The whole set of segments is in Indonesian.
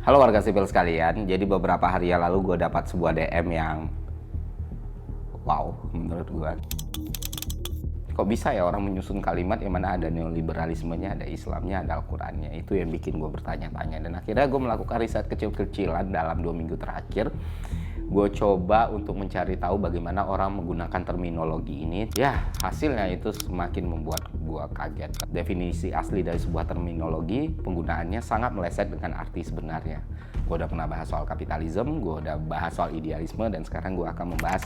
Halo warga sipil sekalian, jadi beberapa hari yang lalu gue dapat sebuah DM yang wow menurut gue. Kok bisa ya orang menyusun kalimat yang mana ada neoliberalismenya, ada Islamnya, ada Al-Qurannya. Itu yang bikin gue bertanya-tanya. Dan akhirnya gue melakukan riset kecil-kecilan dalam 2 minggu terakhir. Gue coba untuk mencari tahu bagaimana orang menggunakan terminologi ini. Ya, hasilnya itu semakin membuat gue kaget. Definisi asli dari sebuah terminologi, penggunaannya sangat meleset dengan arti sebenarnya. Gue udah pernah bahas soal kapitalisme, gue udah bahas soal idealisme, dan sekarang gue akan membahas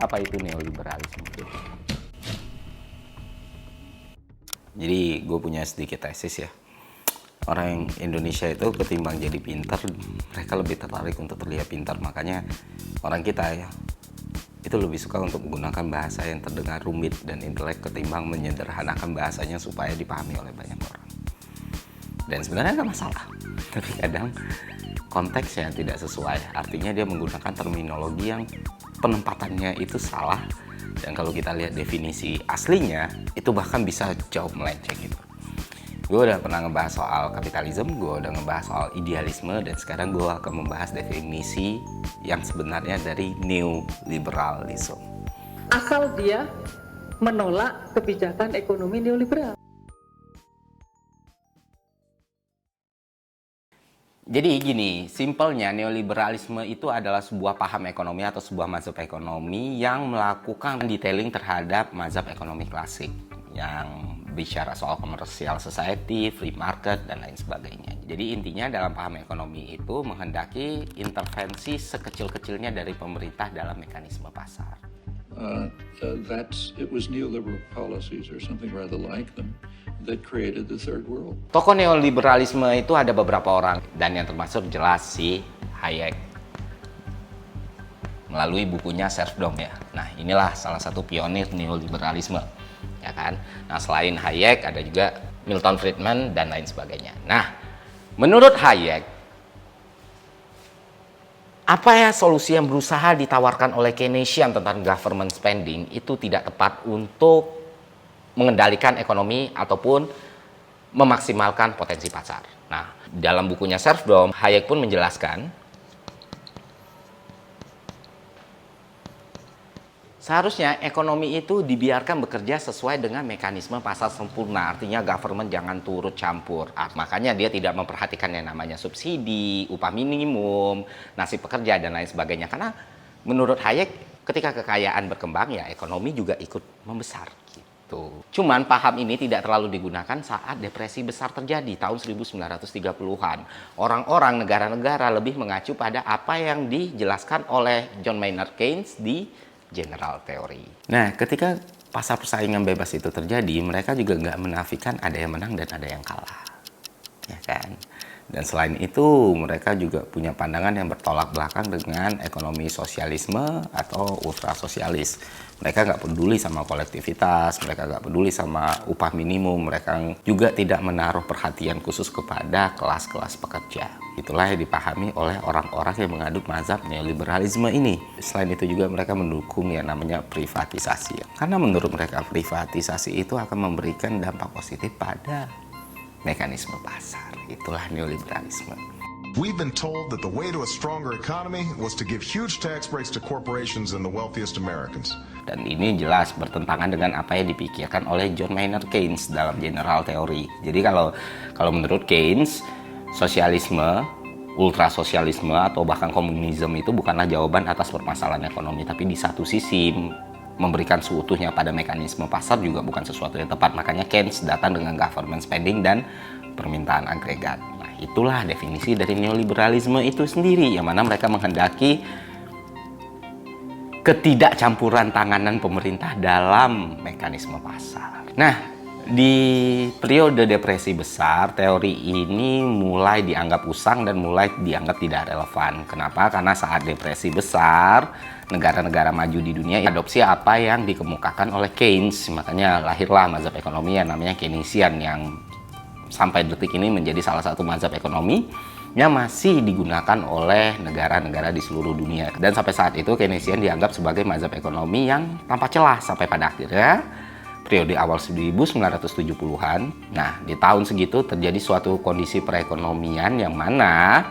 apa itu neoliberalisme. Jadi gue punya sedikit tesis ya. Orang Indonesia itu ketimbang jadi pintar, mereka lebih tertarik untuk terlihat pintar. Makanya orang kita ya itu lebih suka untuk menggunakan bahasa yang terdengar rumit dan intelek ketimbang menyederhanakan bahasanya supaya dipahami oleh banyak orang. Dan sebenarnya nggak masalah, tapi kadang konteksnya tidak sesuai. Artinya dia menggunakan terminologi yang penempatannya itu salah. Dan kalau kita lihat definisi aslinya, itu bahkan bisa jauh melenceng gitu. Gue udah pernah ngebahas soal kapitalisme, gue udah ngebahas soal idealisme, dan sekarang gue akan membahas definisi yang sebenarnya dari neoliberalisme. Asal dia menolak kebijakan ekonomi neoliberal. Jadi gini, simpelnya neoliberalisme itu adalah sebuah paham ekonomi atau sebuah mazhab ekonomi yang melakukan detailing terhadap mazhab ekonomi klasik yang bicara soal commercial society, free market, dan lain sebagainya. Jadi intinya dalam paham ekonomi itu menghendaki intervensi sekecil-kecilnya dari pemerintah dalam mekanisme pasar. It was neoliberal policies or something rather like them that created the third world. Tokoh neoliberalisme itu ada beberapa orang, dan yang termasuk jelas si Hayek melalui bukunya Serfdom ya. Nah, inilah salah satu pionir neoliberalisme, ya kan. Nah, selain Hayek ada juga Milton Friedman dan lain sebagainya. Nah, menurut Hayek, apa ya solusi yang berusaha ditawarkan oleh Keynesian tentang government spending itu tidak tepat untuk mengendalikan ekonomi ataupun memaksimalkan potensi pasar. Nah, dalam bukunya Serfdom, Hayek pun menjelaskan seharusnya ekonomi itu dibiarkan bekerja sesuai dengan mekanisme pasar sempurna. Artinya government jangan turut campur. Makanya dia tidak memperhatikan yang namanya subsidi, upah minimum, nasib pekerja, dan lain sebagainya. Karena menurut Hayek ketika kekayaan berkembang ya ekonomi juga ikut membesar. Cuman paham ini tidak terlalu digunakan saat depresi besar terjadi tahun 1930-an. Orang-orang negara-negara lebih mengacu pada apa yang dijelaskan oleh John Maynard Keynes di General Theory. Nah, ketika pasar persaingan bebas itu terjadi, mereka juga nggak menafikan ada yang menang dan ada yang kalah, ya kan? Dan selain itu, mereka juga punya pandangan yang bertolak belakang dengan ekonomi sosialisme atau ultra sosialis. Mereka nggak peduli sama kolektivitas, mereka nggak peduli sama upah minimum, mereka juga tidak menaruh perhatian khusus kepada kelas-kelas pekerja. Itulah yang dipahami oleh orang-orang yang mengadut mazhab neoliberalisme ini. Selain itu juga mereka mendukung yang namanya privatisasi. Karena menurut mereka privatisasi itu akan memberikan dampak positif pada mekanisme pasar. Itulah neoliberalisme. We've been told that the way to a stronger economy was to give huge tax breaks to corporations and the wealthiest Americans. Dan ini jelas bertentangan dengan apa yang dipikirkan oleh John Maynard Keynes dalam General Theory. Jadi kalau menurut Keynes, sosialisme, ultra sosialisme atau bahkan komunisme itu bukanlah jawaban atas permasalahan ekonomi, tapi di satu sisi memberikan seutuhnya pada mekanisme pasar juga bukan sesuatu yang tepat. Makanya Keynes datang dengan government spending dan permintaan agregat. Nah, itulah definisi dari neoliberalisme itu sendiri, yang mana mereka menghendaki ketidakcampuran tanganan pemerintah dalam mekanisme pasar. Nah, di periode depresi besar, teori ini mulai dianggap usang dan mulai dianggap tidak relevan. Kenapa? Karena saat depresi besar, negara-negara maju di dunia adopsi apa yang dikemukakan oleh Keynes. Makanya lahirlah mazhab ekonomi yang namanya Keynesian, yang sampai detik ini menjadi salah satu mazhab ekonomi yang masih digunakan oleh negara-negara di seluruh dunia. Dan sampai saat itu Keynesian dianggap sebagai mazhab ekonomi yang tanpa celah sampai pada akhirnya periode awal 1970-an. Nah, di tahun segitu terjadi suatu kondisi perekonomian yang mana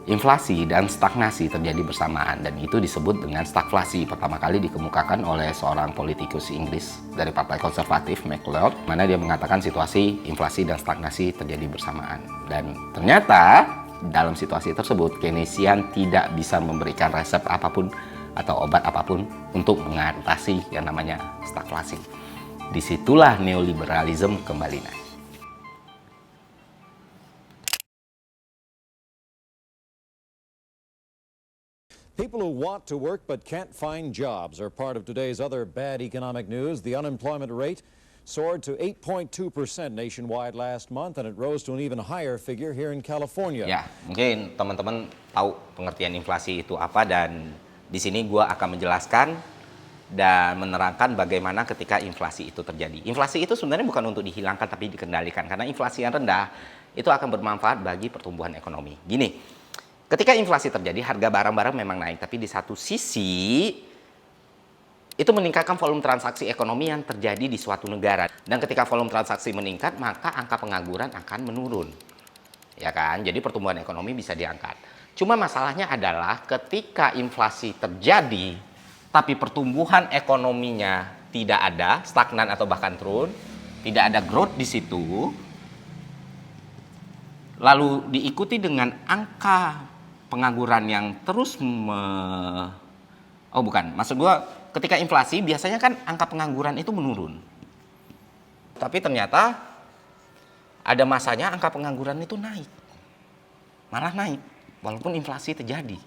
inflasi dan stagnasi terjadi bersamaan, dan itu disebut dengan stagflasi. Pertama kali dikemukakan oleh seorang politikus Inggris dari Partai Konservatif, MacLeod, mana dia mengatakan situasi inflasi dan stagnasi terjadi bersamaan. Dan ternyata dalam situasi tersebut Keynesian tidak bisa memberikan resep apapun atau obat apapun untuk mengatasi yang namanya stagflasi. Disitulah neoliberalisme kembali naik. People who want to work but can't find jobs are part of today's other bad economic news. The unemployment rate soared to 8.2% nationwide last month, and it rose to an even higher figure here in California. Ya, mungkin teman-teman tahu pengertian inflasi itu apa, dan di sini gue akan menjelaskan dan menerangkan bagaimana ketika inflasi itu terjadi. Inflasi itu sebenarnya bukan untuk dihilangkan tapi dikendalikan, karena inflasi yang rendah itu akan bermanfaat bagi pertumbuhan ekonomi. Gini, ketika inflasi terjadi, harga barang-barang memang naik, tapi di satu sisi itu meningkatkan volume transaksi ekonomi yang terjadi di suatu negara. Dan ketika volume transaksi meningkat, maka angka pengangguran akan menurun. Ya kan? Jadi pertumbuhan ekonomi bisa diangkat. Cuma masalahnya adalah ketika inflasi terjadi, tapi pertumbuhan ekonominya tidak ada, stagnan atau bahkan turun, tidak ada growth di situ, lalu diikuti dengan angka pengangguran yang terus maksud gue ketika inflasi biasanya kan angka pengangguran itu menurun. Tapi ternyata ada masanya angka pengangguran itu naik. Malah naik walaupun inflasi terjadi.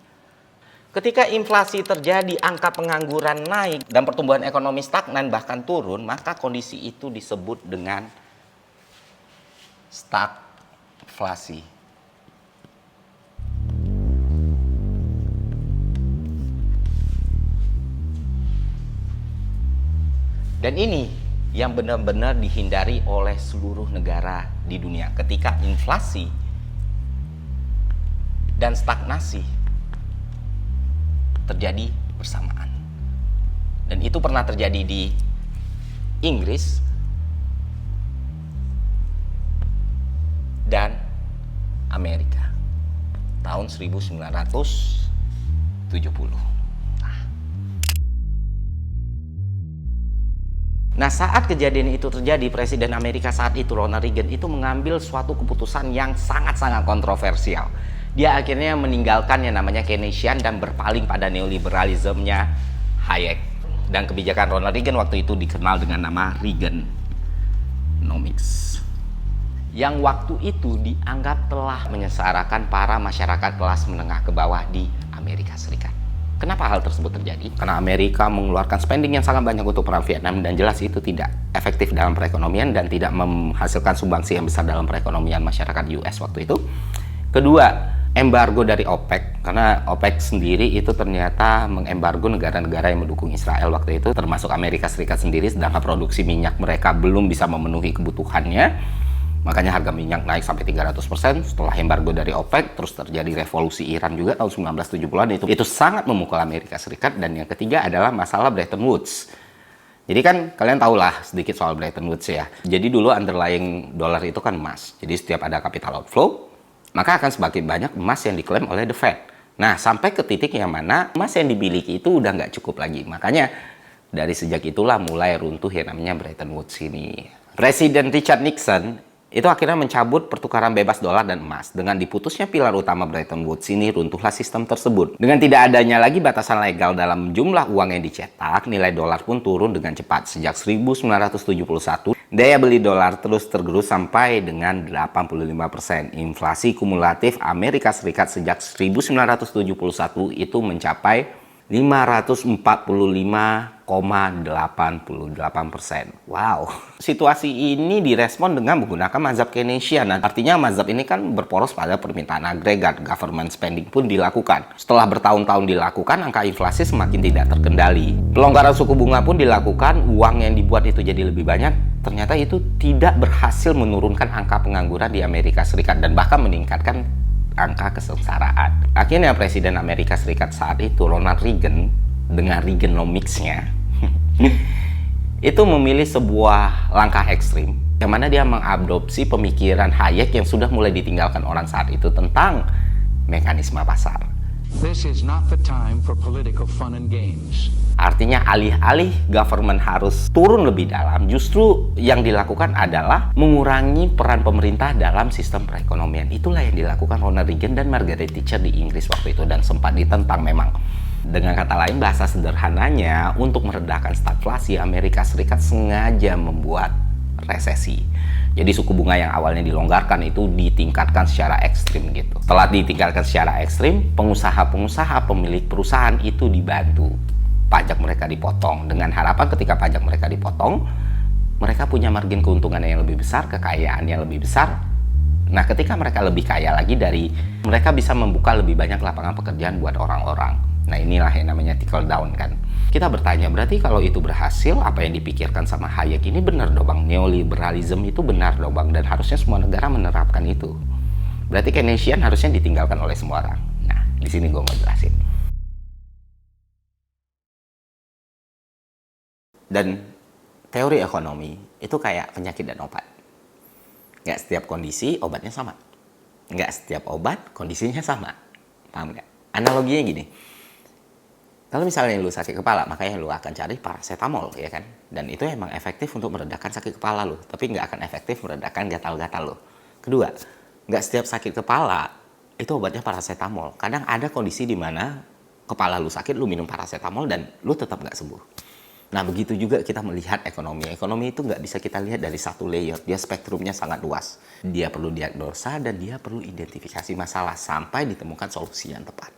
Ketika inflasi terjadi, angka pengangguran naik dan pertumbuhan ekonomi stagnan bahkan turun, maka kondisi itu disebut dengan stagflasi. Dan ini yang benar-benar dihindari oleh seluruh negara di dunia. Ketika inflasi dan stagnasi terjadi bersamaan. Dan itu pernah terjadi di Inggris dan Amerika tahun 1970. Nah, saat kejadian itu terjadi, Presiden Amerika saat itu, Ronald Reagan, itu mengambil suatu keputusan yang sangat-sangat kontroversial. Dia akhirnya meninggalkan yang namanya Keynesian dan berpaling pada neoliberalismenya Hayek. Dan kebijakan Ronald Reagan waktu itu dikenal dengan nama Reaganomics. Yang waktu itu dianggap telah menyesarakan para masyarakat kelas menengah ke bawah di Amerika Serikat. Kenapa hal tersebut terjadi? Karena Amerika mengeluarkan spending yang sangat banyak untuk perang Vietnam, dan jelas itu tidak efektif dalam perekonomian dan tidak menghasilkan sumbangsi yang besar dalam perekonomian masyarakat US waktu itu. Kedua, embargo dari OPEC, karena OPEC sendiri itu ternyata mengembargo negara-negara yang mendukung Israel waktu itu, termasuk Amerika Serikat sendiri, sedangkan produksi minyak mereka belum bisa memenuhi kebutuhannya. Makanya harga minyak naik sampai 300% setelah embargo dari OPEC. Terus terjadi revolusi Iran juga tahun 1970-an. Itu sangat memukul Amerika Serikat. Dan yang ketiga adalah masalah Bretton Woods. Jadi kan kalian tahulah sedikit soal Bretton Woods ya. Jadi dulu underlying dolar itu kan emas. Jadi setiap ada capital outflow, maka akan semakin banyak emas yang diklaim oleh the Fed. Nah, sampai ke titik yang mana emas yang dimiliki itu udah nggak cukup lagi. Makanya dari sejak itulah mulai runtuh yang namanya Bretton Woods ini. Presiden Richard Nixon itu akhirnya mencabut pertukaran bebas dolar dan emas. Dengan diputusnya pilar utama Bretton Woods ini, runtuhlah sistem tersebut. Dengan tidak adanya lagi batasan legal dalam jumlah uang yang dicetak, nilai dolar pun turun dengan cepat. Sejak 1971, daya beli dolar terus tergerus sampai dengan 85%. Inflasi kumulatif Amerika Serikat sejak 1971 itu mencapai 545,88%. Wow. Situasi ini direspon dengan menggunakan mazhab Keynesian. Artinya mazhab ini kan berporos pada permintaan agregat. Government spending pun dilakukan. Setelah bertahun-tahun dilakukan, angka inflasi semakin tidak terkendali. Pelonggaran suku bunga pun dilakukan. Uang yang dibuat itu jadi lebih banyak. Ternyata itu tidak berhasil menurunkan angka pengangguran di Amerika Serikat dan bahkan meningkatkan angka kesengsaraan. Akhirnya Presiden Amerika Serikat saat itu, Ronald Reagan, dengan Reaganomics-nya, itu memilih sebuah langkah ekstrim, yang mana dia mengadopsi pemikiran Hayek yang sudah mulai ditinggalkan orang saat itu tentang mekanisme pasar. This is not the time for political fun and games. Artinya alih-alih government harus turun lebih dalam, justru yang dilakukan adalah mengurangi peran pemerintah dalam sistem perekonomian. Itulah yang dilakukan Ronald Reagan dan Margaret Thatcher di Inggris waktu itu, dan sempat ditentang memang. Dengan kata lain, bahasa sederhananya, untuk meredakan stagflasi, Amerika Serikat sengaja membuat resesi. Jadi suku bunga yang awalnya dilonggarkan itu ditingkatkan secara ekstrim gitu. Setelah ditingkatkan secara ekstrim, pengusaha-pengusaha pemilik perusahaan itu dibantu. Pajak mereka dipotong, dengan harapan ketika pajak mereka dipotong, mereka punya margin keuntungan yang lebih besar, kekayaan yang lebih besar. Nah, ketika mereka lebih kaya lagi mereka bisa membuka lebih banyak lapangan pekerjaan buat orang-orang. Nah, inilah yang namanya trickle down kan. Kita bertanya, berarti kalau itu berhasil, apa yang dipikirkan sama Hayek ini benar dong Bang? Neoliberalism itu benar dong Bang, dan harusnya semua negara menerapkan itu. Berarti Keynesian harusnya ditinggalkan oleh semua orang. Nah, di sini gue mau jelasin. Dan teori ekonomi itu kayak penyakit dan obat. Nggak setiap kondisi obatnya sama. Nggak setiap obat kondisinya sama. Paham nggak? Analoginya gini. Kalau misalnya lu sakit kepala, makanya lu akan cari paracetamol, ya kan? Dan itu emang efektif untuk meredakan sakit kepala lu. Tapi nggak akan efektif meredakan gatal-gatal lu. Kedua, nggak setiap sakit kepala itu obatnya paracetamol. Kadang ada kondisi di mana kepala lu sakit, lu minum paracetamol dan lu tetap nggak sembuh. Nah, begitu juga kita melihat ekonomi. Ekonomi itu nggak bisa kita lihat dari satu layer. Dia spektrumnya sangat luas. Dia perlu diagnosa dan dia perlu identifikasi masalah sampai ditemukan solusi yang tepat.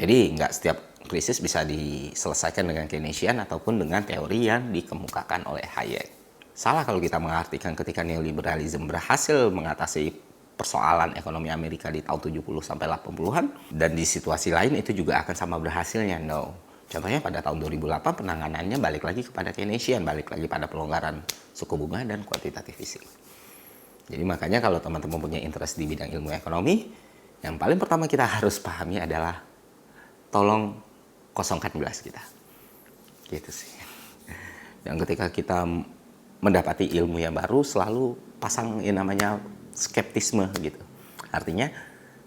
Jadi, nggak setiap krisis bisa diselesaikan dengan Keynesian ataupun dengan teori yang dikemukakan oleh Hayek. Salah kalau kita mengartikan ketika neoliberalism berhasil mengatasi persoalan ekonomi Amerika di tahun 70 sampai 80-an dan di situasi lain itu juga akan sama berhasilnya. No. Contohnya pada tahun 2008 penanganannya balik lagi kepada Keynesian, balik lagi pada pelonggaran suku bunga dan quantitative easing. Jadi makanya kalau teman-teman punya interest di bidang ilmu ekonomi, yang paling pertama kita harus pahami adalah tolong kosongkan gelas kita. Gitu sih. Dan ketika kita mendapati ilmu yang baru, selalu pasang yang namanya skeptisme gitu. Artinya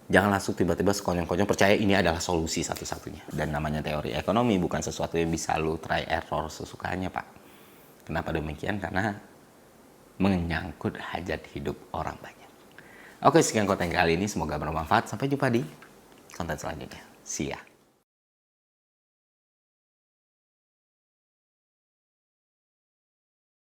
jangan langsung tiba-tiba sekonyong-konyong percaya ini adalah solusi satu-satunya. Dan namanya teori ekonomi bukan sesuatu yang bisa lu try error sesukanya, Pak. Kenapa demikian? Karena menyangkut hajat hidup orang banyak. Oke, sekian konten kali ini. Semoga bermanfaat. Sampai jumpa di konten selanjutnya. See ya.